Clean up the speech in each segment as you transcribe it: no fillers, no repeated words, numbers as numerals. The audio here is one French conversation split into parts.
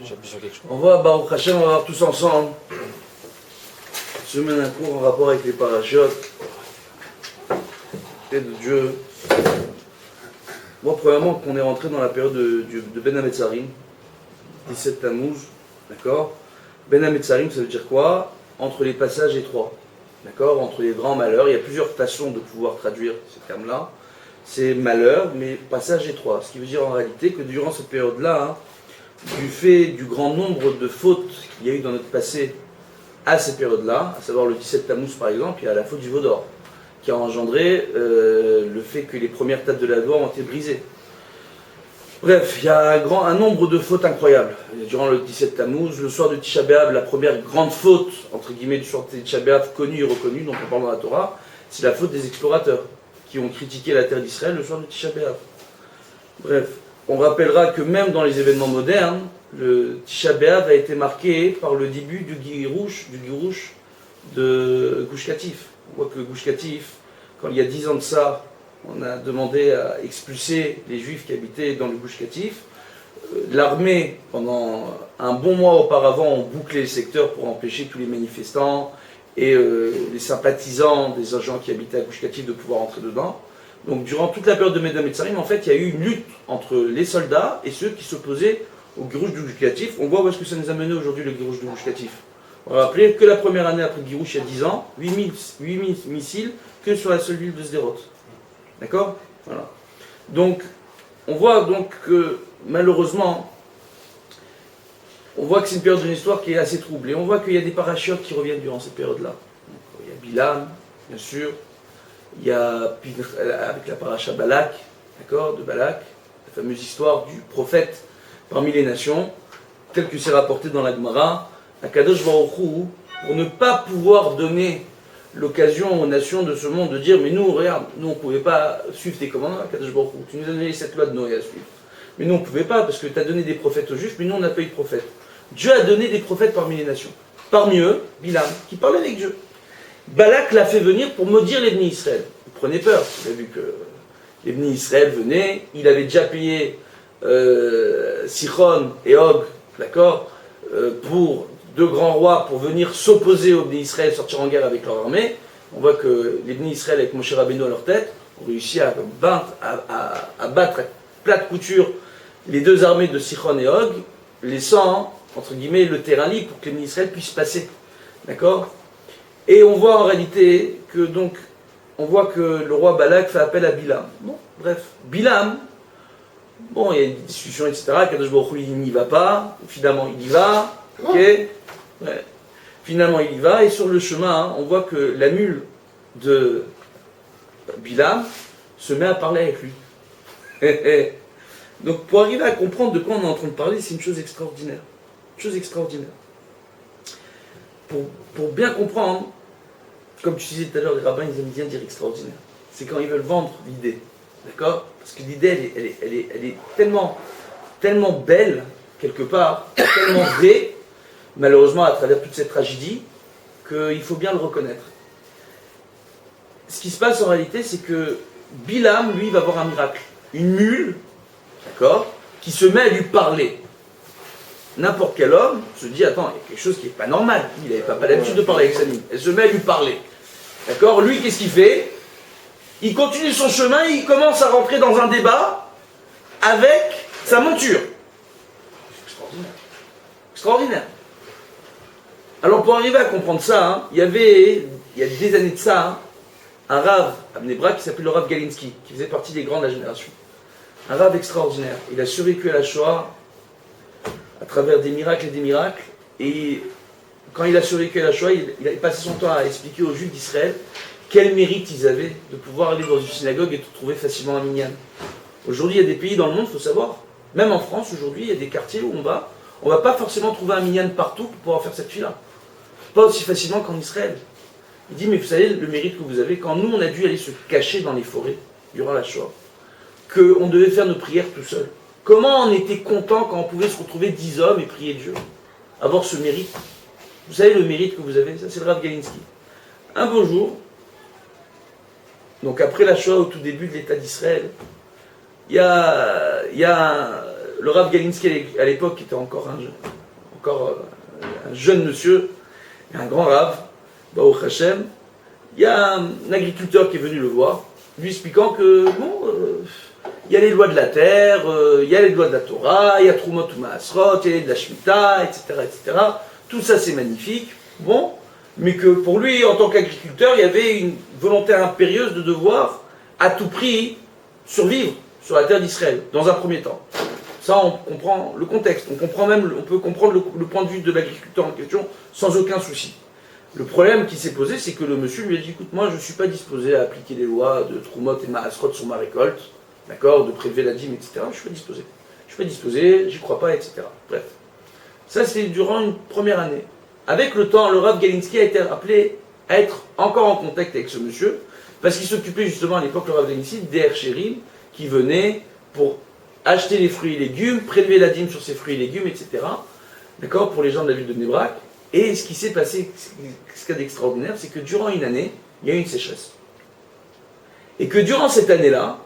J'appuie sur quelque chose. On va, Baruch Hashem, on va voir tous ensemble semaine un cours en rapport avec les parachutes et de Dieu. Moi, premièrement, qu'on est rentré dans la période de Ben Hametzarim, 17 Tammuz, d'accord. Ben Hametzarim, ça veut dire quoi? Entre les passages étroits, d'accord. Entre les grands malheurs, il y a plusieurs façons de pouvoir traduire ces termes-là. C'est malheur, mais passage étroit. Ce qui veut dire en réalité que durant cette période-là, du fait du grand nombre de fautes qu'il y a eu dans notre passé à ces périodes-là, à savoir le 17 Tammuz par exemple, il y a la faute du veau d'or, qui a engendré le fait que les premières tables de la loi ont été brisées. Bref, il y a un nombre de fautes incroyables. Durant le 17 Tammuz, le soir de Tisha B'Av, la première grande faute, entre guillemets, du soir de Tisha B'Av, connue et reconnue, dont on parle dans la Torah, c'est la faute des explorateurs, qui ont critiqué la terre d'Israël le soir de Tisha B'Av. Bref, on rappellera que même dans les événements modernes, le Tisha B'Av a été marqué par le début du Girouche de Gush Katif. On voit que Gush Katif, quand il y a 10 ans de ça, on a demandé à expulser les Juifs qui habitaient dans le Gush Katif. L'armée, pendant un bon mois auparavant, ont bouclé le secteur pour empêcher tous les manifestants et les sympathisants des agents qui habitaient à Gush Katif de pouvoir entrer dedans. Donc durant toute la période de Ben Hametzarim, en fait, il y a eu une lutte entre les soldats et ceux qui s'opposaient au Girouche du Gush Katif. On voit où est-ce que ça nous a mené aujourd'hui, le Girouche du Gush Katif. On va rappeler que la première année après le Girouche, il y a 10 ans, 8000 missiles que sur la seule ville de Sderot. D'accord? Voilà. Donc, on voit donc que, malheureusement, on voit que c'est une période de l'histoire qui est assez troublée. On voit qu'il y a des parachutes qui reviennent durant cette période-là. Il y a Bilam, bien sûr. Il y a, avec la paracha Balak, d'accord, de Balak, la fameuse histoire du prophète parmi les nations, tel que c'est rapporté dans la Gemara, Akadosh Baruch Hu, pour ne pas pouvoir donner l'occasion aux nations de ce monde de dire, mais nous, regarde, nous on ne pouvait pas suivre tes commandements, Akadosh Baruch Hu, tu nous as donné cette loi de Noé à suivre. Mais nous on ne pouvait pas, parce que tu as donné des prophètes aux Juifs, mais nous on n'a pas eu de prophètes. Dieu a donné des prophètes parmi les nations. Parmi eux, Bilam, qui parlait avec Dieu. Balak l'a fait venir pour maudire les Bnei Israël. Il prenait peur, il a vu que les Bnei Israël venaient, il avait déjà payé Sichon et Og, d'accord, pour deux grands rois pour venir s'opposer aux Bnei Israël, sortir en guerre avec leur armée. On voit que les Bnei Israël avec Moshe Rabbeinu à leur tête ont réussi à battre à plate couture les deux armées de Sichon et Og, laissant, entre guillemets, le terrain libre pour que les Bnei Israël puissent passer. D'accord? Et on voit en réalité que donc, on voit que le roi Balak fait appel à Bilam. Bon, bref, Bilam, bon, il y a une discussion, etc. Kadosh Baruch Hu, il n'y va pas. Finalement, il y va. Ok. Ouais. Finalement, il y va. Et sur le chemin, on voit que la mule de Bilam se met à parler avec lui. Donc, pour arriver à comprendre de quoi on est en train de parler, c'est une chose extraordinaire. Une chose extraordinaire. Pour bien comprendre, comme tu disais tout à l'heure, les rabbins, ils aiment bien dire extraordinaire. C'est quand ils veulent vendre l'idée. D'accord? Parce que l'idée, elle est tellement belle, quelque part, tellement vraie, malheureusement, à travers toute cette tragédie, qu'il faut bien le reconnaître. Ce qui se passe en réalité, c'est que Bilam, lui, va voir un miracle. Une mule, d'accord, qui se met à lui parler. N'importe quel homme se dit, attends, il y a quelque chose qui n'est pas normal. Il n'avait pas l'habitude de parler avec sa mule. Elle se met à lui parler. D'accord? Lui, qu'est-ce qu'il fait? Il continue son chemin, il commence à rentrer dans un débat avec sa monture. Extraordinaire. Extraordinaire. Alors, pour arriver à comprendre ça, il y a des années de ça, un rave à Bnei-Brak qui s'appelle le rave Galinsky, qui faisait partie des grands de la génération. Un rave extraordinaire. Il a survécu à la Shoah à travers des miracles et des miracles. Et quand il a survécu à la Shoah, il a passé son temps à expliquer aux Juifs d'Israël quel mérite ils avaient de pouvoir aller dans une synagogue et de trouver facilement un minyan. Aujourd'hui, il y a des pays dans le monde, il faut savoir, même en France, aujourd'hui, il y a des quartiers où on va pas forcément trouver un minyan partout pour pouvoir faire cette fila. Pas aussi facilement qu'en Israël. Il dit, mais vous savez le mérite que vous avez, quand nous, on a dû aller se cacher dans les forêts durant la Shoah, qu'on devait faire nos prières tout seul. Comment on était content quand on pouvait se retrouver 10 hommes et prier Dieu, avoir ce mérite. Vous savez le mérite que vous avez, ça c'est le Rav Galinsky. Un beau jour, donc après la Shoah, au tout début de l'État d'Israël, il y a le Rav Galinsky à l'époque était encore un jeune monsieur, un grand Rav, Baruch Hashem. Il y a un agriculteur qui est venu le voir, lui expliquant que il y a les lois de la terre, il y a les lois de la Torah, il y a Trumot ou Maasrot, il y a de la Shemitah, etc., etc. Tout ça c'est magnifique, mais que pour lui, en tant qu'agriculteur, il y avait une volonté impérieuse de devoir à tout prix survivre sur la terre d'Israël, dans un premier temps. Ça, on comprend le contexte, on peut comprendre le point de vue de l'agriculteur en question sans aucun souci. Le problème qui s'est posé, c'est que le monsieur lui a dit, écoute, moi je ne suis pas disposé à appliquer les lois de Trumot et Maasrot sur ma récolte, d'accord, de prélever la dîme, etc. Je ne suis pas disposé. Je ne suis pas disposé, j'y crois pas, etc. Bref. Ça, c'est durant une première année. Avec le temps, le Rav Galinsky a été appelé à être encore en contact avec ce monsieur, parce qu'il s'occupait justement à l'époque, le Rav Galinsky, des Herchérim, qui venaient pour acheter les fruits et légumes, prélever la dîme sur ces fruits et légumes, etc. D'accord, pour les gens de la ville de Bnei Brak. Et ce qui s'est passé, ce qu'il y a d'extraordinaire, c'est que durant une année, il y a eu une sécheresse. Et que durant cette année-là,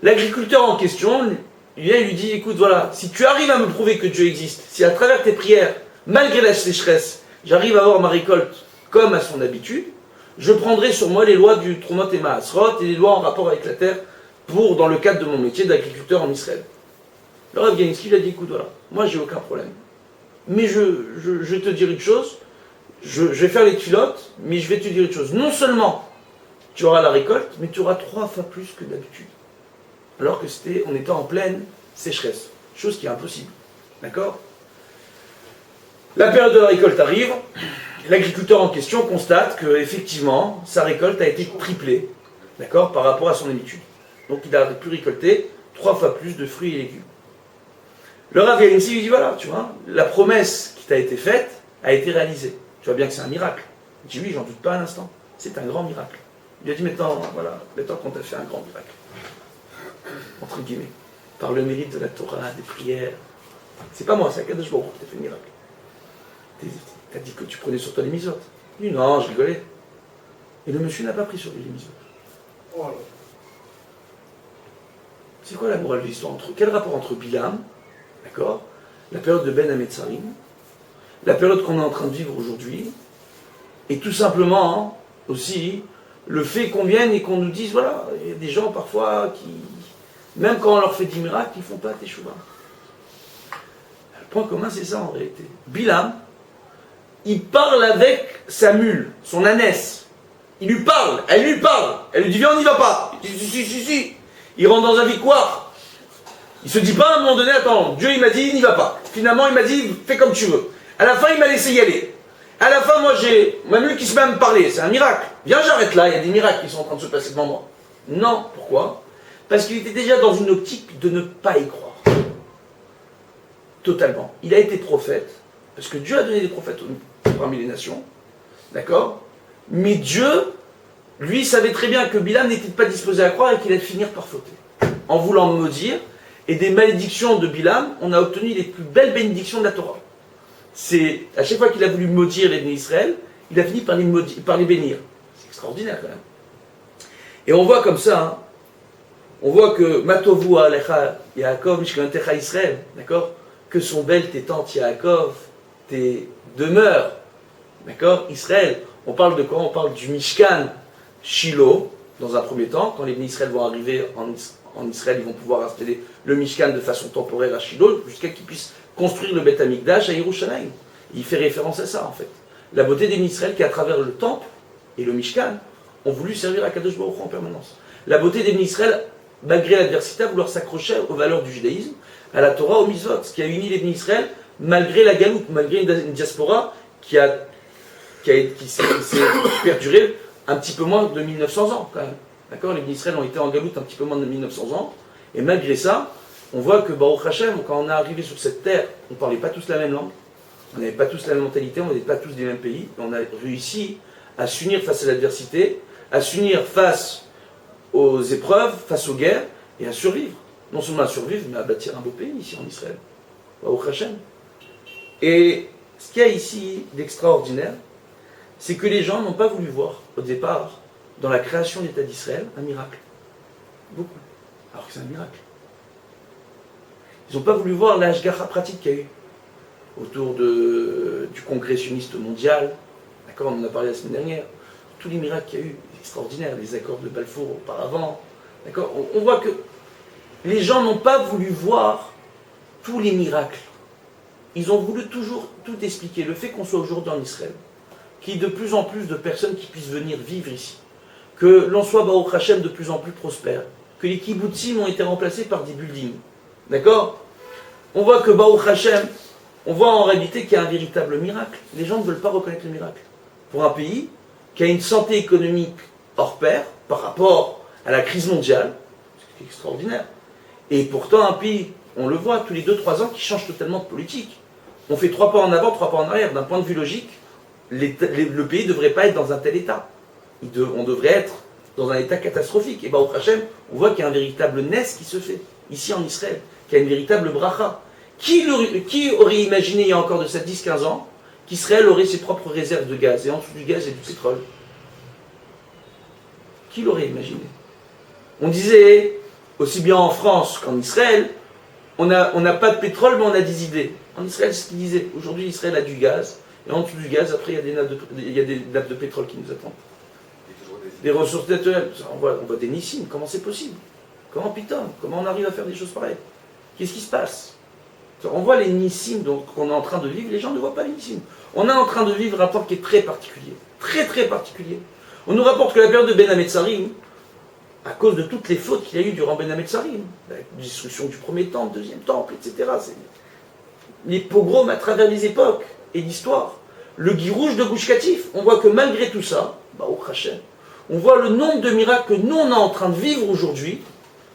l'agriculteur en question, il lui dit, écoute, voilà, si tu arrives à me prouver que Dieu existe, si à travers tes prières, malgré la sécheresse, j'arrive à avoir ma récolte comme à son habitude, je prendrai sur moi les lois du Trumot et Maasrot et les lois en rapport avec la terre dans le cadre de mon métier d'agriculteur en Israël. Le Rav Galinsky lui a dit, écoute, voilà, moi j'ai aucun problème. Mais je vais te dire une chose, je vais faire les culottes, mais je vais te dire une chose. Non seulement tu auras la récolte, mais tu auras 3 fois plus que d'habitude. Alors que on était en pleine sécheresse. Chose qui est impossible. D'accord ? La période de la récolte arrive, l'agriculteur en question constate que effectivement sa récolte a été triplée, d'accord, par rapport à son habitude. Donc il a pu récolter 3 fois plus de fruits et légumes. Le Rav Galinsky lui dit, voilà, tu vois, la promesse qui t'a été faite a été réalisée. Tu vois bien que c'est un miracle. Il dit, oui, j'en doute pas un instant. C'est un grand miracle. Il lui a dit, maintenant qu'on t'a fait un grand miracle. Entre guillemets. Par le mérite de la Torah, des prières. C'est pas moi, c'est Akadosh Baruch Hu qui t'a fait le miracle. T'as dit que tu prenais sur toi les misotes. Il dit, non, je rigolais. Et le monsieur n'a pas pris sur lui les misotes. Oh là. C'est quoi la morale de l'histoire? Quel rapport entre Bilam, d'accord, la période de Ben Hametzarim, la période qu'on est en train de vivre aujourd'hui, et tout simplement aussi le fait qu'on vienne et qu'on nous dise, voilà, il y a des gens parfois qui, même quand on leur fait des miracles, ils ne font pas teshuva. Le point commun, c'est ça en réalité. Bilam, il parle avec sa mule, son ânesse. Il lui parle, elle lui dit viens, on n'y va pas. Il dit si. Il rentre dans un victoire. Il se dit pas à un moment donné, attends, Dieu il m'a dit, n'y va pas. Finalement il m'a dit, fais comme tu veux. À la fin il m'a laissé y aller. À la fin moi j'ai ma mule qui se met à me parler, c'est un miracle. Viens, j'arrête là, il y a des miracles qui sont en train de se passer devant moi. Non, pourquoi? Parce qu'il était déjà dans une optique de ne pas y croire. Totalement. Il a été prophète, parce que Dieu a donné des prophètes parmi les nations, d'accord? Mais Dieu, lui, savait très bien que Bilam n'était pas disposé à croire et qu'il allait finir par fauter. En voulant maudire, et des malédictions de Bilam, on a obtenu les plus belles bénédictions de la Torah. C'est, à chaque fois qu'il a voulu maudire les bénis Israël, il a fini par les bénir. C'est extraordinaire quand même. Et on voit comme ça, on voit que Matovu Alecha Yaakov Mishkantecha Israël, d'accord? Que sont belles tes tentes Yaakov, tes demeures, d'accord? Israël. On parle de quoi? On parle du Mishkan Shiloh, dans un premier temps. Quand les bénis Israël vont arriver en Israël, ils vont pouvoir installer le Mishkan de façon temporaire à Shiloh, jusqu'à qu'ils puissent construire le Beth Amikdash à Yerushalayim. Il fait référence à ça, en fait. La beauté des bénis Israël qui, à travers le temple et le Mishkan, ont voulu servir à Kadosh Baruch Hu en permanence. La beauté des bénis Israël, malgré l'adversité, a voulu s'accrocher aux valeurs du judaïsme, à la Torah, aux mitzvot, ce qui a uni les bénis Israël, malgré la galoute, malgré une diaspora qui s'est perdurée un petit peu moins de 1900 ans, quand même. D'accord? Les bénis Israël ont été en galoute un petit peu moins de 1900 ans, et malgré ça, on voit que Baruch Hashem, quand on est arrivé sur cette terre, on ne parlait pas tous la même langue, on n'avait pas tous la même mentalité, on n'était pas tous des mêmes pays, on a réussi à s'unir face à l'adversité, à s'unir face aux épreuves, face aux guerres, et à survivre. Non seulement à survivre, mais à bâtir un beau pays ici en Israël. Baruch Hashem. Et ce qu'il y a ici d'extraordinaire, c'est que les gens n'ont pas voulu voir, au départ, dans la création de l'État d'Israël, un miracle. Beaucoup. Alors que c'est un miracle. Ils n'ont pas voulu voir la hashgacha pratique qu'il y a eu autour du congrès sioniste mondial. D'accord, on en a parlé la semaine dernière. Tous les miracles qu'il y a eu, extraordinaires, les accords de Balfour auparavant. D'accord, on voit que les gens n'ont pas voulu voir tous les miracles. Ils ont voulu toujours tout expliquer. Le fait qu'on soit aujourd'hui en Israël, qu'il y ait de plus en plus de personnes qui puissent venir vivre ici, que l'on soit Baruch Hashem de plus en plus prospère, que les kibbutzim ont été remplacés par des buildings. D'accord? On voit que Baruch Hashem, on voit en réalité qu'il y a un véritable miracle. Les gens ne veulent pas reconnaître le miracle. Pour un pays qui a une santé économique hors pair par rapport à la crise mondiale, c'est extraordinaire. Et pourtant un pays, on le voit tous les 2-3 ans, qui change totalement de politique. On fait 3 pas en avant, 3 pas en arrière. D'un point de vue logique, le pays ne devrait pas être dans un tel état. On devrait être dans un état catastrophique. Et Baruch Hashem, on voit qu'il y a un véritable nes qui se fait, ici en Israël, qu'il y a une véritable bracha. Qui aurait imaginé il y a encore de ça 10-15 ans qu'Israël aurait ses propres réserves de gaz, et en dessous du gaz il y a du pétrole? Qui l'aurait imaginé? On disait, aussi bien en France qu'en Israël, on n'a pas de pétrole mais on a des idées. En Israël, c'est ce qu'ils disaient. Aujourd'hui, Israël a du gaz, et en dessous du gaz, après, il y a des nappes de pétrole qui nous attendent. Des ressources naturelles. On voit des nissim. Comment c'est possible? Comment piton? Comment on arrive à faire des choses pareilles? Qu'est-ce qui se passe? On voit les nissim qu'on est en train de vivre, les gens ne voient pas les nissim. On est en train de vivre un temps qui est très particulier. Très très particulier. On nous rapporte que la période de Ben Hametzarim, à cause de toutes les fautes qu'il y a eu durant Ben Hametzarim, la destruction du premier temple, deuxième temple, etc., les pogroms à travers les époques et l'histoire, le guirouche de Gush Katif, on voit que malgré tout ça, Baruch Hashem, on voit le nombre de miracles que nous on est en train de vivre aujourd'hui.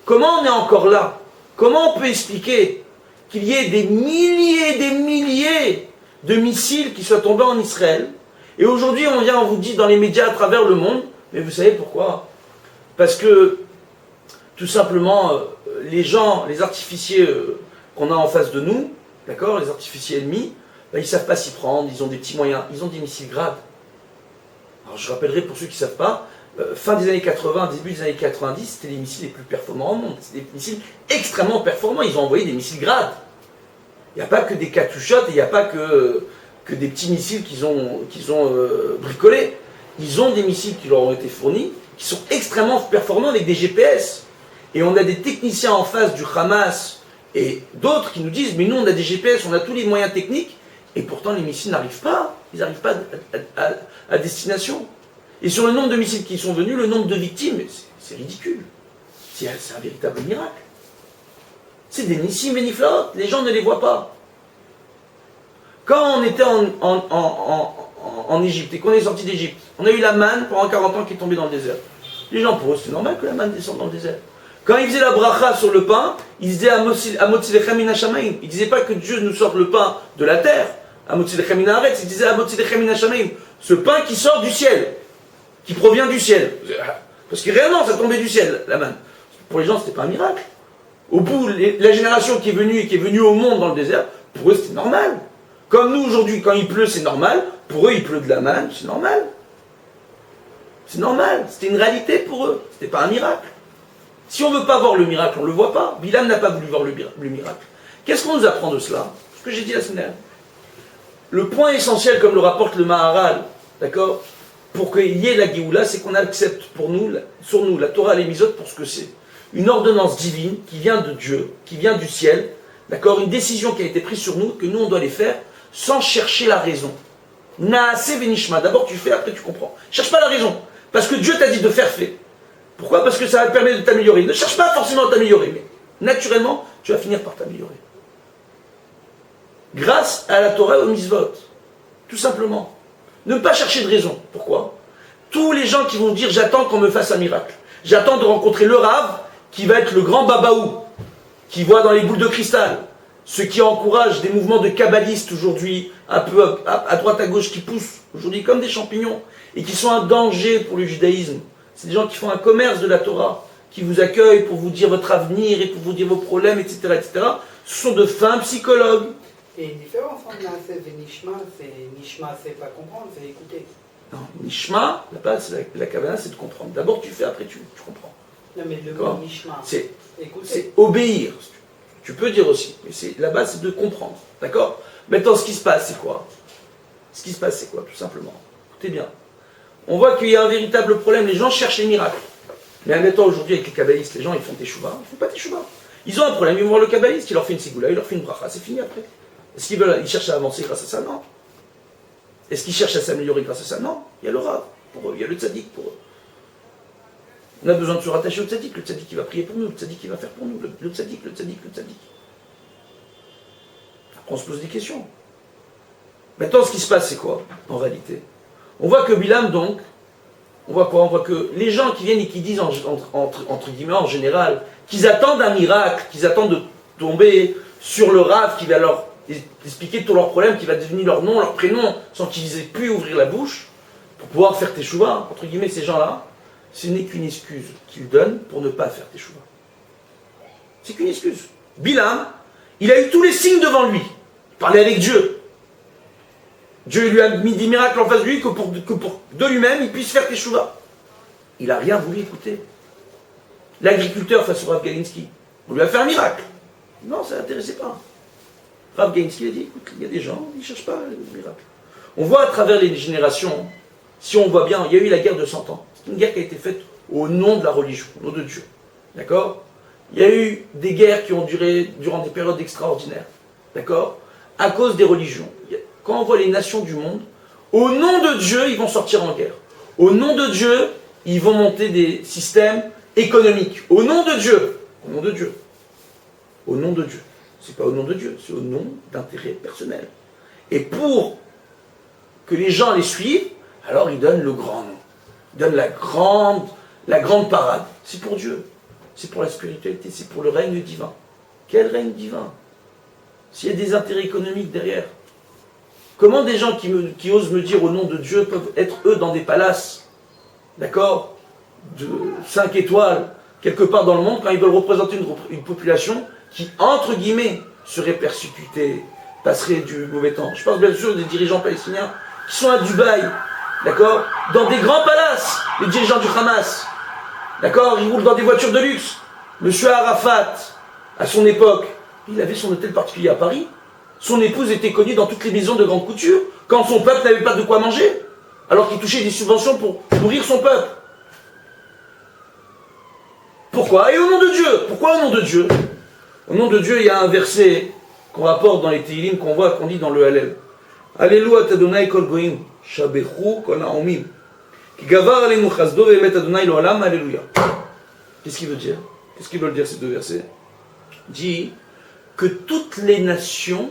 Comment on est encore là? Comment on peut expliquer qu'il y ait des milliers et des milliers de missiles qui soient tombés en Israël, et aujourd'hui on vous dit dans les médias à travers le monde, mais vous savez pourquoi? Parce que tout simplement les gens, les artificiers qu'on a en face de nous, d'accord, les artificiers ennemis, ben, ils ne savent pas s'y prendre, ils ont des petits moyens, ils ont des missiles Grad. Alors je rappellerai pour ceux qui ne savent pas, fin des années 80, début des années 90, c'était les missiles les plus performants au monde. C'était des missiles extrêmement performants. Ils ont envoyé des missiles Grad. Il n'y a pas que des Katyushot, il n'y a pas que des petits missiles qu'ils ont bricolés. Ils ont des missiles qui leur ont été fournis, qui sont extrêmement performants avec des GPS. Et on a des techniciens en face du Hamas et d'autres qui nous disent, mais nous on a des GPS, on a tous les moyens techniques, et pourtant les missiles n'arrivent pas. Ils n'arrivent pas à destination. Et sur le nombre de missiles qui sont venus, le nombre de victimes, c'est ridicule. C'est un véritable miracle. C'est des nissim beniflaot, les gens ne les voient pas. Quand on était en Égypte et qu'on est sorti d'Égypte, on a eu la manne pendant 40 ans qui est tombée dans le désert. Les gens, pour eux, c'est normal que la manne descende dans le désert. Quand ils faisaient la bracha sur le pain, ils disaient Amotzi lechem min hashamayim. Ils ne disaient pas que Dieu nous sorte le pain de la terre, Amotzi lechem min haaretz, ils disaient Amotzi lechem min hashamayim. Ce pain qui sort du ciel, qui provient du ciel. Parce que réellement, ça tombait du ciel, la manne. Pour les gens, c'était pas un miracle. Au bout, la génération qui est venue au monde dans le désert, pour eux, c'était normal. Comme nous, aujourd'hui, quand il pleut, c'est normal. Pour eux, il pleut de la manne, c'est normal. C'est normal. C'était une réalité pour eux. C'était pas un miracle. Si on ne veut pas voir le miracle, on ne le voit pas. Bilam n'a pas voulu voir le miracle. Qu'est-ce qu'on nous apprend de cela? Ce que j'ai dit la semaine dernière. Le point essentiel, comme le rapporte le Maharal, d'accord, pour qu'il y ait la Géoula, c'est qu'on accepte sur nous, la Torah et les Misot pour ce que c'est. Une ordonnance divine qui vient de Dieu, qui vient du ciel, d'accord, une décision qui a été prise sur nous, que nous on doit les faire sans chercher la raison. Naase venishma, d'abord tu fais, après tu comprends. Cherche pas la raison, parce que Dieu t'a dit de faire, fais. Pourquoi? Parce que ça va te permettre de t'améliorer. Ne cherche pas forcément à t'améliorer, mais naturellement, tu vas finir par t'améliorer. Grâce à la Torah et aux mitzvot. Tout simplement. Ne pas chercher de raison. Pourquoi? Tous les gens qui vont dire j'attends qu'on me fasse un miracle. J'attends de rencontrer le Rav qui va être le grand babaou, qui voit dans les boules de cristal. Ceux qui encouragent des mouvements de kabbalistes aujourd'hui, un peu à droite à gauche, qui poussent aujourd'hui comme des champignons, et qui sont un danger pour le judaïsme. C'est des gens qui font un commerce de la Torah, qui vous accueillent pour vous dire votre avenir et pour vous dire vos problèmes, etc. etc. Ce sont de fins psychologues. Il y a une différence entre Naaseh et Nishma. Nishma, c'est pas comprendre, c'est écouter. Non, Nishma, la base, la kavana, c'est de comprendre. D'abord tu fais, après tu comprends. Non mais le mot Nishma, c'est écouter. c'est obéir. Tu peux dire aussi. Mais la base, c'est de comprendre. D'accord? Maintenant, ce qui se passe, c'est quoi? Ce qui se passe, c'est quoi, tout simplement? Écoutez bien. On voit qu'il y a un véritable problème. Les gens cherchent les miracles. Mais admettons, aujourd'hui, avec les kabbalistes, les gens, ils font teshuva. Ils ne font pas teshuva. Ils ont un problème. Ils vont voir le kabbaliste, il leur fait une ségoula, il leur fait une bracha. C'est fini après. Est-ce ils cherchent à avancer grâce à ça? Non. Est-ce qu'ils cherchent à s'améliorer grâce à ça? Non. Il y a le Rav pour eux. Il y a le tzaddik pour eux. On a besoin de se rattacher au tzaddik. Le tzaddik qui va prier pour nous. Le tzaddik qui va faire pour nous. Le tzaddik, le tzaddik, le tzaddik. Après, on se pose des questions. Maintenant, ce qui se passe, c'est quoi, en réalité? On voit que Bilam, donc, on voit quoi? On voit que les gens qui viennent et qui disent, entre guillemets, en général, qu'ils attendent un miracle, qu'ils attendent de tomber sur le Rav qui va leur expliquer tous leurs problèmes, qui va devenir leur nom, leur prénom, sans qu'ils aient pu ouvrir la bouche, pour pouvoir faire teshuva, entre guillemets, ces gens-là, ce n'est qu'une excuse qu'ils donnent pour ne pas faire teshuva. C'est qu'une excuse. Bilam, il a eu tous les signes devant lui. Il parlait avec Dieu. Dieu lui a mis des miracles en face de lui que pour de lui-même, il puisse faire teshuva. Il n'a rien voulu écouter. L'agriculteur face au Rav Galinsky, on lui a fait un miracle. Non, ça ne l'intéressait pas. Rav Galinsky a dit, écoute, il y a des gens, ils ne cherchent pas le miracle. On voit à travers les générations, si on voit bien, il y a eu la guerre de 100 ans. C'est une guerre qui a été faite au nom de la religion, au nom de Dieu. D'accord? Il y a eu des guerres qui ont duré durant des périodes extraordinaires. D'accord? À cause des religions. Quand on voit les nations du monde, au nom de Dieu, ils vont sortir en guerre. Au nom de Dieu, ils vont monter des systèmes économiques. Au nom de Dieu. Au nom de Dieu. Au nom de Dieu. C'est pas au nom de Dieu, c'est au nom d'intérêts personnels. Et pour que les gens les suivent, alors ils donnent le grand nom. Ils donnent la grande parade. C'est pour Dieu. C'est pour la spiritualité, c'est pour le règne divin. Quel règne divin? S'il y a des intérêts économiques derrière, comment des gens qui osent me dire au nom de Dieu peuvent être eux dans des palaces, d'accord, de 5 étoiles, quelque part dans le monde, quand ils veulent représenter une population qui, entre guillemets, serait persécutée, passerait du mauvais temps. Je parle bien sûr des dirigeants palestiniens qui sont à Dubaï, d'accord, dans des grands palaces, les dirigeants du Hamas, d'accord, ils roulent dans des voitures de luxe. Monsieur Arafat, à son époque, il avait son hôtel particulier à Paris. Son épouse était connue dans toutes les maisons de grande couture, quand son peuple n'avait pas de quoi manger, alors qu'il touchait des subventions pour nourrir son peuple. Pourquoi? Et au nom de Dieu. Pourquoi au nom de Dieu? Au nom de Dieu, il y a un verset qu'on rapporte dans les Tehillim, qu'on dit dans le Hallel. Alléluia Adonai kol goïm, shabechu kol ha'omim, ki gavar aleinu chasdo ve'emet Adonai lo'olam, alléluia. Qu'est-ce qu'il veut dire? Qu'est-ce qu'ils veulent dire ces deux versets? Dit que toutes les nations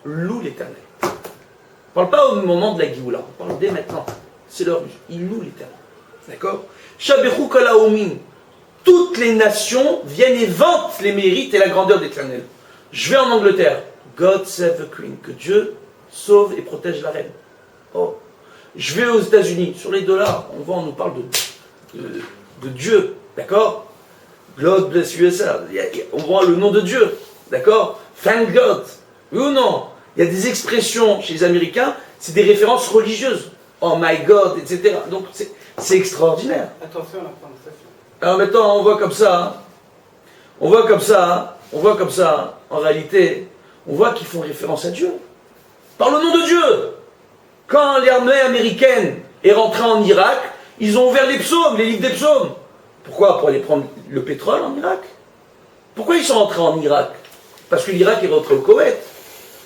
louent l'Éternel. On ne parle pas au moment de la Géoula, on parle dès maintenant. C'est leur but. Ils louent l'Éternel. D'accord? Shabechu kol ha'omim. Toutes les nations viennent et vantent les mérites et la grandeur d'Éternel. Je vais en Angleterre. God save the Queen. Que Dieu sauve et protège la reine. Oh. Je vais aux États-Unis. Sur les dollars, on nous parle de Dieu. D'accord? God bless USA. On voit le nom de Dieu. D'accord? Thank God. Oui ou non? Il y a des expressions chez les Américains, c'est des références religieuses. Oh my God, etc. Donc c'est extraordinaire. Attention à la prononciation. Alors maintenant, on voit comme ça, en réalité, on voit qu'ils font référence à Dieu. Par le nom de Dieu. Quand l'armée américaine est rentrée en Irak, ils ont ouvert les psaumes, les livres des psaumes. Pourquoi? Pour aller prendre le pétrole en Irak. Pourquoi ils sont rentrés en Irak? Parce que l'Irak est rentré au Koweït.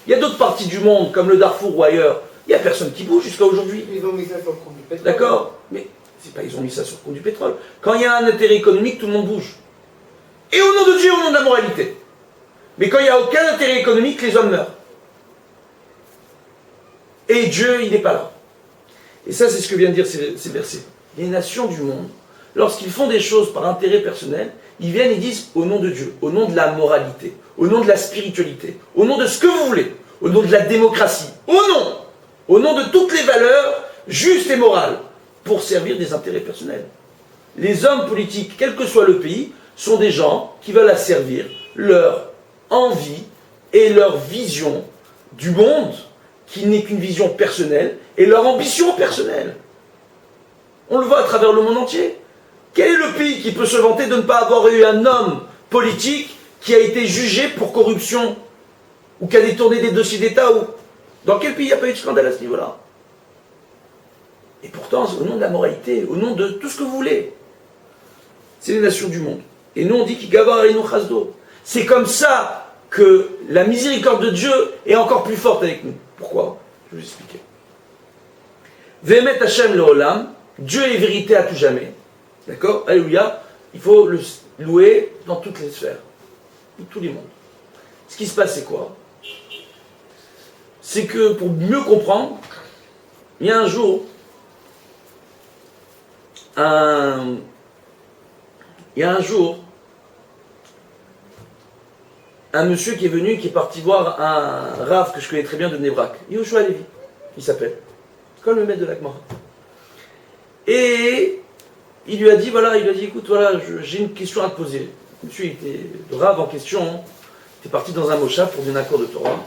Il y a d'autres parties du monde, comme le Darfour ou ailleurs, il n'y a personne qui bouge jusqu'à aujourd'hui. Ils ont mis ça sur le compte du pétrole. D'accord? Mais c'est pas ils ont mis ça sur le compte du pétrole. Quand il y a un intérêt économique, tout le monde bouge. Et au nom de Dieu, au nom de la moralité. Mais quand il n'y a aucun intérêt économique, les hommes meurent. Et Dieu, il n'est pas là. Et ça, c'est ce que viennent dire ces versets. Les nations du monde, lorsqu'ils font des choses par intérêt personnel, ils viennent et disent au nom de Dieu, au nom de la moralité, au nom de la spiritualité, au nom de ce que vous voulez, au nom de la démocratie, au nom de toutes les valeurs justes et morales, pour servir des intérêts personnels. Les hommes politiques, quel que soit le pays, sont des gens qui veulent asservir leur envie et leur vision du monde, qui n'est qu'une vision personnelle, et leur ambition personnelle. On le voit à travers le monde entier. Quel est le pays qui peut se vanter de ne pas avoir eu un homme politique qui a été jugé pour corruption, ou qui a détourné des dossiers d'État, ou dans quel pays il n'y a pas eu de scandale à ce niveau-là? Et pourtant, au nom de la moralité, au nom de tout ce que vous voulez, c'est les nations du monde. Et nous on dit qu'Igavar et nous chasdo. C'est comme ça que la miséricorde de Dieu est encore plus forte avec nous. Pourquoi? Je vais vous expliquer. Ve'emet Hashem le'olam, Dieu est vérité à tout jamais. D'accord? Alléluia. Il faut le louer dans toutes les sphères, dans tous les mondes. Ce qui se passe, c'est quoi? C'est que pour mieux comprendre, il y a un jour, un monsieur qui est venu, qui est parti voir un Rav que je connais très bien de Nebrak, Yoshua Levi, il s'appelle, comme le maître de la Gemara. Et il lui a dit, écoute, voilà, j'ai une question à te poser. Le monsieur était le Rav en question, il était parti dans un moshav pour un accord de Torah.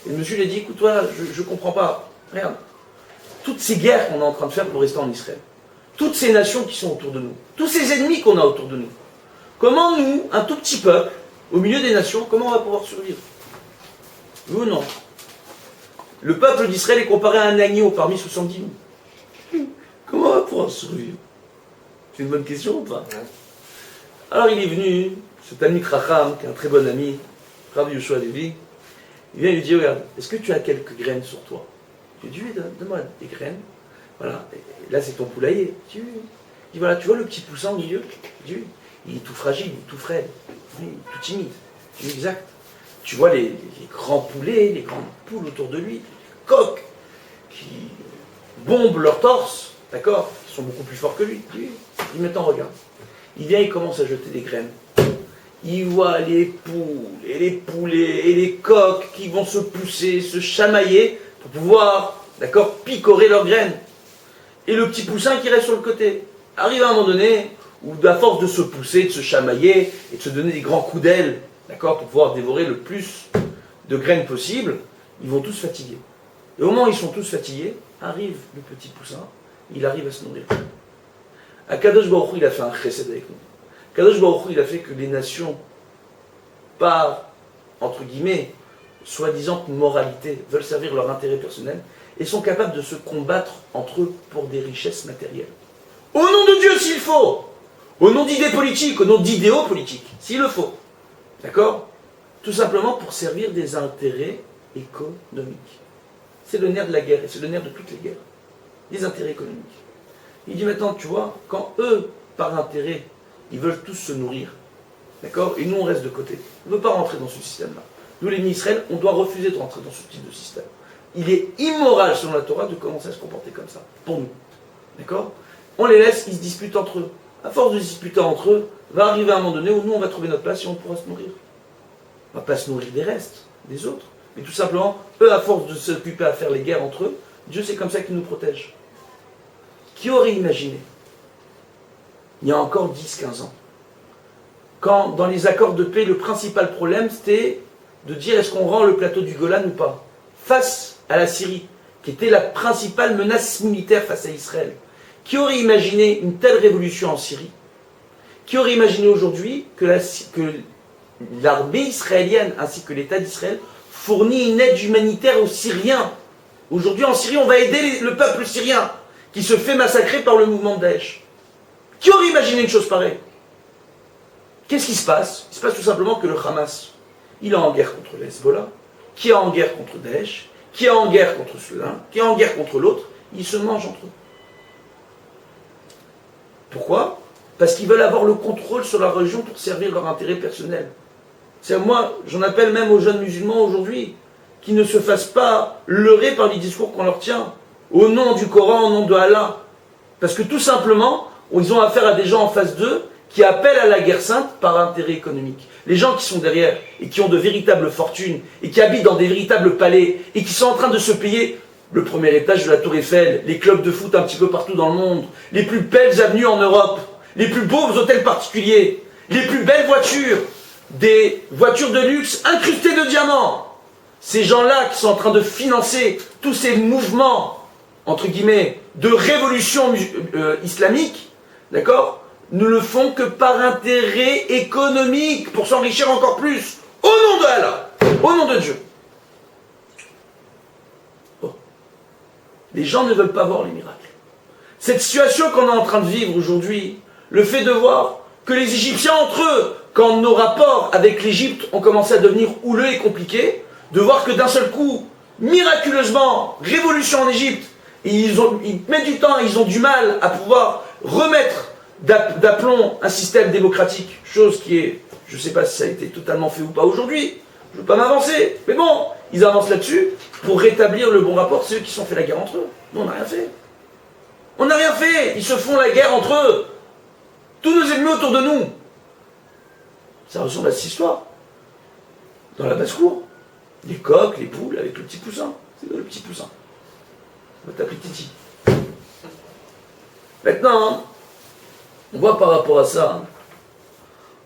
Et le monsieur lui a dit, écoute, voilà, je comprends pas, regarde, toutes ces guerres qu'on est en train de faire pour rester en Israël, toutes ces nations qui sont autour de nous, tous ces ennemis qu'on a autour de nous, comment nous, un tout petit peuple, au milieu des nations, comment on va pouvoir survivre? Oui ou non? Le peuple d'Israël est comparé à un agneau parmi 70 000. Comment on va pouvoir survivre? C'est une bonne question ou pas? Alors il est venu, cet ami Kracham, qui est un très bon ami, Rav Yoshua Levi, il vient lui dire, regarde, est-ce que tu as quelques graines sur toi? Je lui ai dit, oui, donne-moi des graines. Voilà, et là c'est ton poulailler. Il dit, voilà, tu vois le petit poussin au milieu? Je dis, oui. Il est tout fragile, il est tout frêle, il est tout timide. Je dis, exact. Tu vois les grands poulets, les grandes poules autour de lui, les coqs qui bombent leur torse, d'accord, qui sont beaucoup plus forts que lui. Il dit, maintenant regarde. Il vient, il commence à jeter des graines. Il voit les poules, et les poulets, et les coqs qui vont se pousser, se chamailler pour pouvoir, d'accord, picorer leurs graines. Et le petit poussin qui reste sur le côté. Arrive à un moment donné où, à force de se pousser, de se chamailler et de se donner des grands coups d'aile, d'accord, pour pouvoir dévorer le plus de graines possible, ils vont tous fatiguer. Et au moment où ils sont tous fatigués, arrive le petit poussin, il arrive à se nourrir. Akadosh Baruch Hu, il a fait un chesed avec nous. Akadosh Baruch Hu, il a fait que les nations, par, entre guillemets, soi-disant moralité, veulent servir leur intérêt personnel et sont capables de se combattre entre eux pour des richesses matérielles. Au nom de Dieu, s'il faut, au nom d'idées politiques, au nom d'idéaux politiques, s'il le faut. D'accord? Tout simplement pour servir des intérêts économiques. C'est le nerf de la guerre, et c'est le nerf de toutes les guerres. Les intérêts économiques. Il dit maintenant, tu vois, quand eux, par intérêt, ils veulent tous se nourrir, d'accord? Et nous, on reste de côté. On ne veut pas rentrer dans ce système-là. Nous, les Israël, on doit refuser de rentrer dans ce type de système. Il est immoral, selon la Torah, de commencer à se comporter comme ça, pour nous. D'accord? On les laisse, ils se disputent entre eux. À force de se disputer entre eux, va arriver un moment donné où nous, on va trouver notre place et on pourra se nourrir. On ne va pas se nourrir des restes, des autres. Mais tout simplement, eux, à force de s'occuper à faire les guerres entre eux, Dieu, c'est comme ça qu'il nous protège. Qui aurait imaginé, il y a encore 10-15 ans, quand dans les accords de paix, le principal problème, c'était de dire est-ce qu'on rend le plateau du Golan ou pas, face à la Syrie, qui était la principale menace militaire face à Israël. Qui aurait imaginé une telle révolution en Syrie? Qui aurait imaginé aujourd'hui que l'armée israélienne ainsi que l'État d'Israël fournit une aide humanitaire aux Syriens? Aujourd'hui en Syrie, on va aider le peuple syrien qui se fait massacrer par le mouvement de Daesh. Qui aurait imaginé une chose pareille? Qu'est-ce qui se passe? Il se passe tout simplement que le Hamas, il est en guerre contre le Hezbollah, qui est en guerre contre Daesh, qui est en guerre contre celui-là, qui est en guerre contre l'autre, ils se mangent entre eux. Pourquoi? Parce qu'ils veulent avoir le contrôle sur la religion pour servir leur intérêt personnel. C'est moi, j'en appelle même aux jeunes musulmans aujourd'hui, qui ne se fassent pas leurrer par les discours qu'on leur tient, au nom du Coran, au nom de Allah. Parce que tout simplement, ils ont affaire à des gens en face d'eux qui appellent à la guerre sainte par intérêt économique. Les gens qui sont derrière et qui ont de véritables fortunes et qui habitent dans des véritables palais et qui sont en train de se payer le premier étage de la Tour Eiffel, les clubs de foot un petit peu partout dans le monde, les plus belles avenues en Europe, les plus beaux hôtels particuliers, les plus belles voitures, des voitures de luxe incrustées de diamants. Ces gens-là qui sont en train de financer tous ces mouvements, entre guillemets, de révolution islamique, d'accord? ne le font que par intérêt économique, pour s'enrichir encore plus, au nom de Allah, au nom de Dieu. Bon. Les gens ne veulent pas voir les miracles. Cette situation qu'on est en train de vivre aujourd'hui, le fait de voir que les Égyptiens entre eux, quand nos rapports avec l'Égypte ont commencé à devenir houleux et compliqués, de voir que d'un seul coup, miraculeusement, révolution en Égypte, et ils mettent du temps, ils ont du mal à pouvoir remettre d'aplomb un système démocratique, chose qui est, je ne sais pas si ça a été totalement fait ou pas aujourd'hui, je ne veux pas m'avancer, mais bon, ils avancent là-dessus pour rétablir le bon rapport, c'est eux qui se sont fait la guerre entre eux. Nous, on n'a rien fait. On n'a rien fait, ils se font la guerre entre eux. Tous nos ennemis autour de nous. Ça ressemble à cette histoire. Dans la basse-cour, les coqs, les poules avec le petit poussin. C'est le petit poussin. On va t'appeler Titi. Maintenant, on voit par rapport à ça,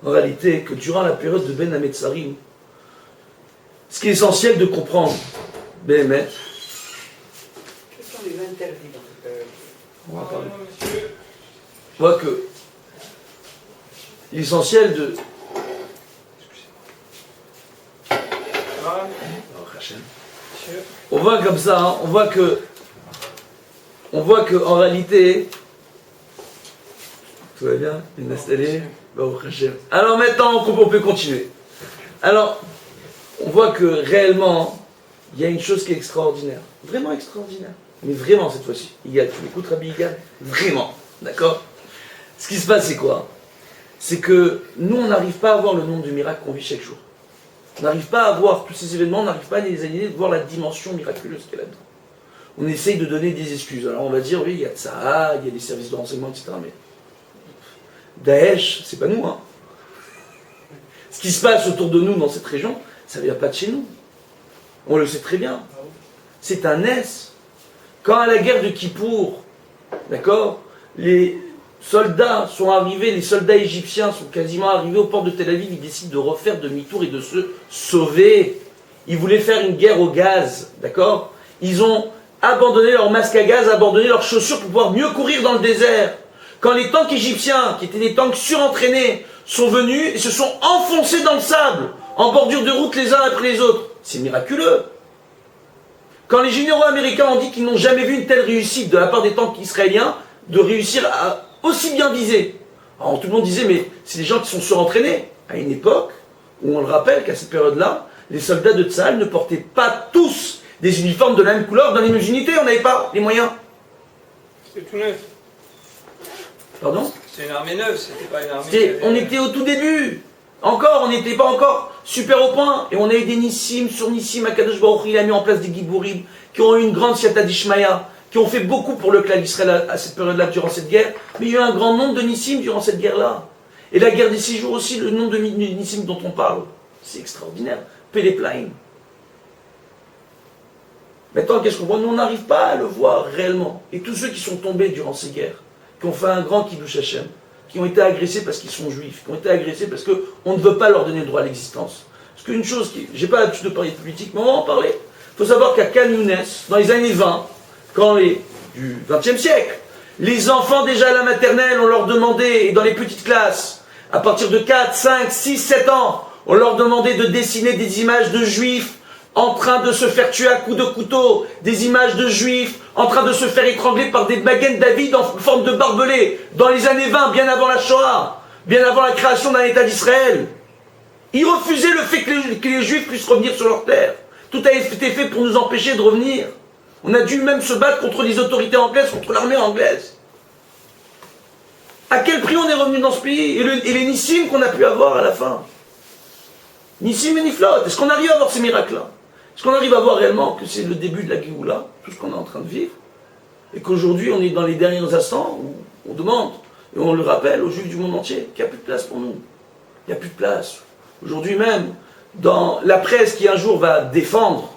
en réalité, que durant la période de Ben Hametzarim, ce qui est essentiel de comprendre, Béhémet, Quels sont les interdits dans cette période? on va parler. On voit que l'essentiel de... On voit comme ça, hein, on voit que en réalité, tout va bien, bien installé. Alors maintenant, on peut continuer. Alors, on voit que réellement, il y a une chose qui est extraordinaire, vraiment extraordinaire, mais vraiment cette fois-ci. Igal, tu m'écoutes, Rabbi Igal? Vraiment, d'accord? Ce qui se passe, c'est quoi? C'est que nous, on n'arrive pas à voir le nombre de miracles qu'on vit chaque jour. On n'arrive pas à voir tous ces événements, on n'arrive pas à les analyser, de voir la dimension miraculeuse qu'il y a là-dedans. On essaye de donner des excuses. Alors on va dire, oui, il y a de ça, il y a des services de renseignement, etc. Mais Daesh, c'est pas nous, hein. Ce qui se passe autour de nous dans cette région, ça ne vient pas de chez nous. On le sait très bien. C'est un S. Quand à la guerre de Kippour, d'accord, les soldats sont arrivés, les soldats égyptiens sont quasiment arrivés au port de Tel Aviv, ils décident de refaire demi-tour et de se sauver. Ils voulaient faire une guerre au gaz, d'accord? Ils ont abandonné leur masque à gaz, abandonné leurs chaussures pour pouvoir mieux courir dans le désert. Quand les tanks égyptiens, qui étaient des tanks surentraînés, sont venus et se sont enfoncés dans le sable, en bordure de route les uns après les autres, c'est miraculeux. Quand les généraux américains ont dit qu'ils n'ont jamais vu une telle réussite de la part des tanks israéliens, de réussir à aussi bien viser. Alors tout le monde disait, mais c'est des gens qui sont surentraînés. À une époque où on le rappelle qu'à cette période-là, les soldats de Tsahal ne portaient pas tous des uniformes de la même couleur dans les mêmes unités, on n'avait pas les moyens. C'est tout neuf. Pardon? C'est une armée neuve, c'était pas une armée... On était au tout début. Encore, on n'était pas encore super au point. Et on a eu des Nissim sur Nissim, Akadosh Baruch Hu, il a mis en place des Gibourim, qui ont eu une grande Siata d'Ishmaïa, qui ont fait beaucoup pour le clan d'Israël à cette période-là, durant cette guerre. Mais il y a eu un grand nombre de Nissim durant cette guerre-là. Et la guerre des 6 jours aussi, le nombre de Nissim dont on parle, c'est extraordinaire. Péléplaïm. Maintenant, qu'est-ce qu'on voit? Nous, on n'arrive pas à le voir réellement. Et tous ceux qui sont tombés durant ces guerres, qui ont fait un grand Kiddush Hashem, qui ont été agressés parce qu'ils sont juifs, qui ont été agressés parce qu'on ne veut pas leur donner le droit à l'existence. Parce qu'une chose qui... J'ai pas l'habitude de parler de politique, mais on va en parler. Il faut savoir qu'à Khan Younes, dans les années 20, du XXe siècle, les enfants déjà à la maternelle, on leur demandait, et dans les petites classes, à partir de 4, 5, 6, 7 ans, on leur demandait de dessiner des images de juifs en train de se faire tuer à coups de couteau, des images de juifs en train de se faire étrangler par des Magen David en forme de barbelés, dans les années 20, bien avant la Shoah, bien avant la création d'un État d'Israël. Ils refusaient le fait que les juifs puissent revenir sur leur terre. Tout a été fait pour nous empêcher de revenir. On a dû même se battre contre les autorités anglaises, contre l'armée anglaise. À quel prix on est revenu dans ce pays? Et les Nissim qu'on a pu avoir à la fin. Nissim et Niflot. Est-ce qu'on arrive à voir ces miracles-là? Est-ce qu'on arrive à voir réellement que c'est le début de la Géoula, tout ce qu'on est en train de vivre? Et qu'aujourd'hui, on est dans les derniers instants où on demande, et on le rappelle aux Juifs du monde entier, qu'il n'y a plus de place pour nous. Il n'y a plus de place. Aujourd'hui même, dans la presse qui un jour va défendre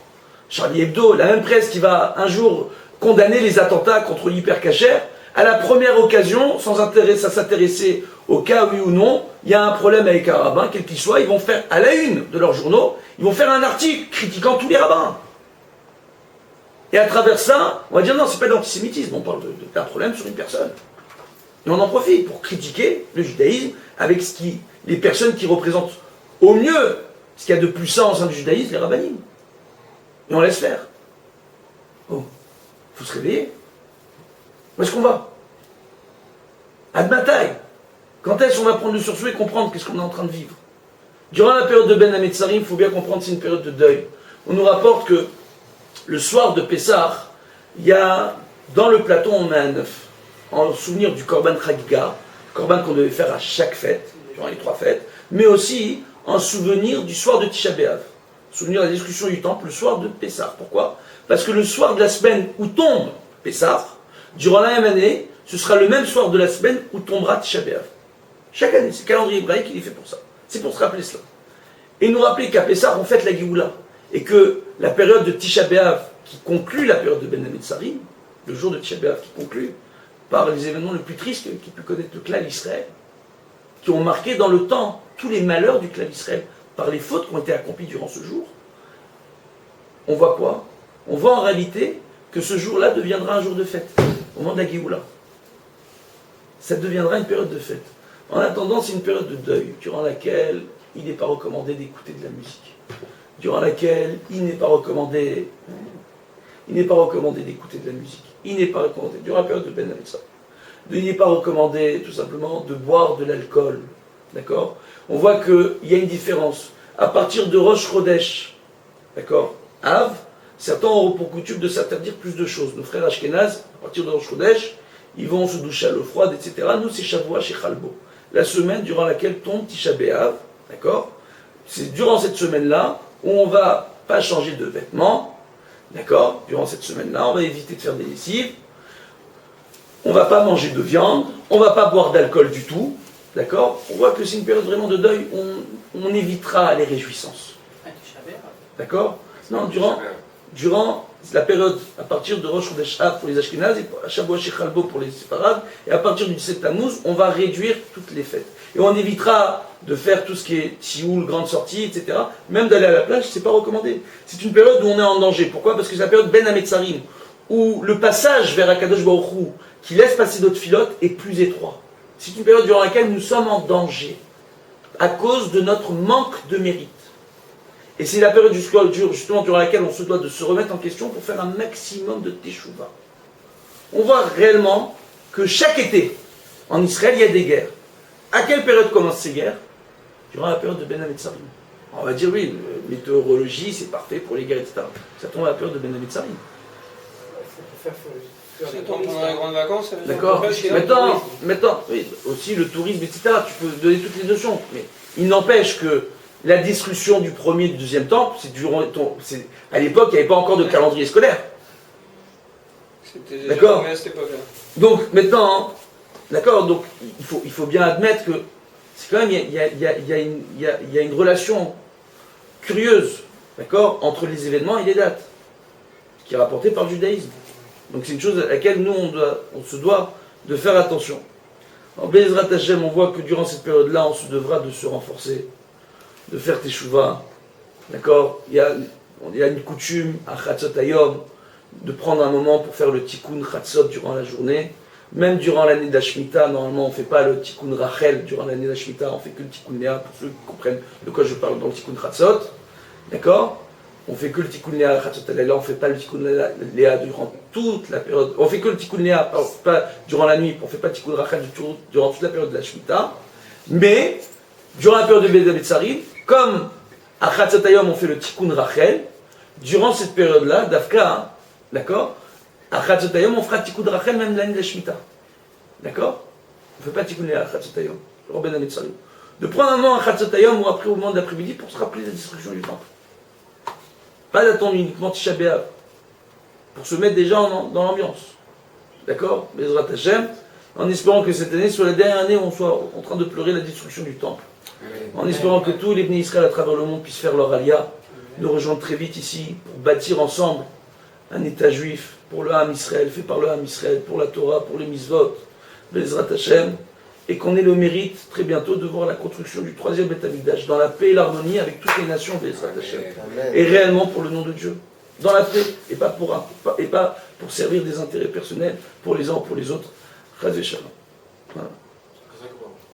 Charlie Hebdo, la même presse qui va un jour condamner les attentats contre l'hypercacher, à la première occasion, sans s'intéresser au cas oui ou non, il y a un problème avec un rabbin, quel qu'il soit, ils vont faire à la une de leurs journaux, ils vont faire un article critiquant tous les rabbins. Et à travers ça, on va dire non, c'est pas de l'antisémitisme, on parle d'un problème sur une personne. Et on en profite pour critiquer le judaïsme avec les personnes qui représentent au mieux ce qu'il y a de plus sain au sein du judaïsme, les rabbinim. Et on laisse faire. Oh, il faut se réveiller. Où est-ce qu'on va? À de bataille. Quand est-ce qu'on va prendre le sursaut et comprendre qu'est-ce qu'on est en train de vivre? Durant la période de Ben Hametzarim, il faut bien comprendre que c'est une période de deuil. On nous rapporte que le soir de Pessah, il y a, dans le plateau, on met un œuf. En souvenir du Korban Chagiga, Korban qu'on devait faire à chaque fête, durant les 3 fêtes, mais aussi en souvenir du soir de Tisha B'Av. Souvenir de la destruction du temple, le soir de Pessah. Pourquoi? Parce que le soir de la semaine où tombe Pessah, durant la même année, ce sera le même soir de la semaine où tombera Tisha B'Av. Chaque année, c'est le calendrier hébraïque qui est fait pour ça. C'est pour se rappeler cela. Et nous rappeler qu'à Pessah, on fête la Géoula. Et que la période de Tisha B'Av, qui conclut la période de Ben Hametzarim, le jour de Tisha B'Av qui conclut, par les événements les plus tristes qui pu connaître le clan Israël, qui ont marqué dans le temps tous les malheurs du clan Israël, par les fautes qui ont été accomplies durant ce jour, on voit quoi? On voit en réalité que ce jour-là deviendra un jour de fête, au moment de la Géoula. Ça deviendra une période de fête. En attendant, c'est une période de deuil, durant laquelle il n'est pas recommandé d'écouter de la musique, durant laquelle il n'est pas recommandé d'écouter de la musique, il n'est pas recommandé, durant la période de Ben Hametzarim, il n'est pas recommandé tout simplement de boire de l'alcool, d'accord? On voit qu'il y a une différence. À partir de Rosh Chodesh, d'accord, Av, certains auront pour coutume de s'interdire plus de choses. Nos frères Ashkenaz, à partir de Rosh Chodesh, ils vont se doucher à l'eau froide, etc. Nous, c'est Shavua chez Chalbo, la semaine durant laquelle tombe Tisha B'Av, d'accord? C'est durant cette semaine-là où on ne va pas changer de vêtements, d'accord? Durant cette semaine-là, on va éviter de faire des lessives, on ne va pas manger de viande, on ne va pas boire d'alcool du tout, d'accord? On voit que c'est une période vraiment de deuil où on évitera les réjouissances. D'accord? Non, durant la période, à partir de Rosh Chodesh Av pour les Ashkenazes et Shavua chez Chalbo pour les Séfarades, et à partir du 17 Tammuz, on va réduire toutes les fêtes. Et on évitera de faire tout ce qui est Tioul, grande sortie, etc. Même d'aller à la plage, c'est pas recommandé. C'est une période où on est en danger. Pourquoi? Parce que c'est la période Ben Hametzarim, où le passage vers Akadosh Baruch Hu, qui laisse passer d'autres filotes, est plus étroit. C'est une période durant laquelle nous sommes en danger, à cause de notre manque de mérite. Et c'est la période justement durant laquelle on se doit de se remettre en question pour faire un maximum de teshuva. On voit réellement que chaque été, en Israël, il y a des guerres. À quelle période commencent ces guerres? Durant la période de Ben Hametzarim. On va dire oui, la météorologie, c'est parfait pour les guerres, etc. Ça tombe à la période de Ben Hametzarim. Ça tombe pendant les grandes vacances. D'accord. Maintenant, oui, aussi le tourisme, etc. Tu peux donner toutes les notions. Mais il n'empêche que la destruction du premier et du deuxième temple, à l'époque, il n'y avait pas encore de calendrier scolaire. C'était déjà d'accord. à cette époque-là. Donc maintenant, d'accord, donc il faut bien admettre que c'est quand même il y a une relation curieuse, d'accord, entre les événements et les dates, qui est rapportée par le judaïsme. Donc c'est une chose à laquelle nous on se doit de faire attention. En Bezrat Hashem, on voit que durant cette période-là, on se devra de se renforcer, de faire teshuva, d'accord. Il y a une coutume à Chatzot Hayom de prendre un moment pour faire le tikkun Chatzot durant la journée. Même durant l'année d'Ashmita, normalement on ne fait pas le tikkun Rachel durant l'année d'Ashmita, on fait que le tikkun Léa, pour ceux qui comprennent de quoi je parle dans le tikkun Chatzot, d'accord. On fait que le tikkun Léa, Chatzot Halela, on ne fait pas le tikkun Léa durant toute la période, on fait que le tikkun Léa, pas durant la nuit, on ne fait pas le tikkun Rachel durant toute la période de la Shemitah, mais durant la période de Ben Hametzarim, comme à Chatzot Hayom on fait le tikkun Rachel, durant cette période-là, d'Afka, d'accord, à Chatzot Hayom on fera tikkun Rachel même l'année de la Shemitah, d'accord. On ne fait pas tikkun Léa à Chatzot Hayom, durant Ben Hametzarim. De prendre un moment à Chatzot Hayom ou après au moment de l'après-midi pour se rappeler de la destruction du temple. Pas d'attendre uniquement Tisha B'Av, pour se mettre déjà dans l'ambiance. D'accord? Bezrat Hashem, en espérant que cette année soit la dernière année où on soit en train de pleurer la destruction du temple. En espérant que tous les Bnei Israël à travers le monde puissent faire leur alia, nous rejoindre très vite ici pour bâtir ensemble un État juif pour le Ham Israël, fait par le Ham Israël, pour la Torah, pour les mitzvot, Bezrat Hashem, et qu'on ait le mérite très bientôt de voir la construction du 3e Beth Amikdash dans la paix et l'harmonie avec toutes les nations Bezrat Hashem, et réellement pour le nom de Dieu, dans la paix et pas pour servir des intérêts personnels pour les uns ou pour les autres. Chas v'shalom. Voilà.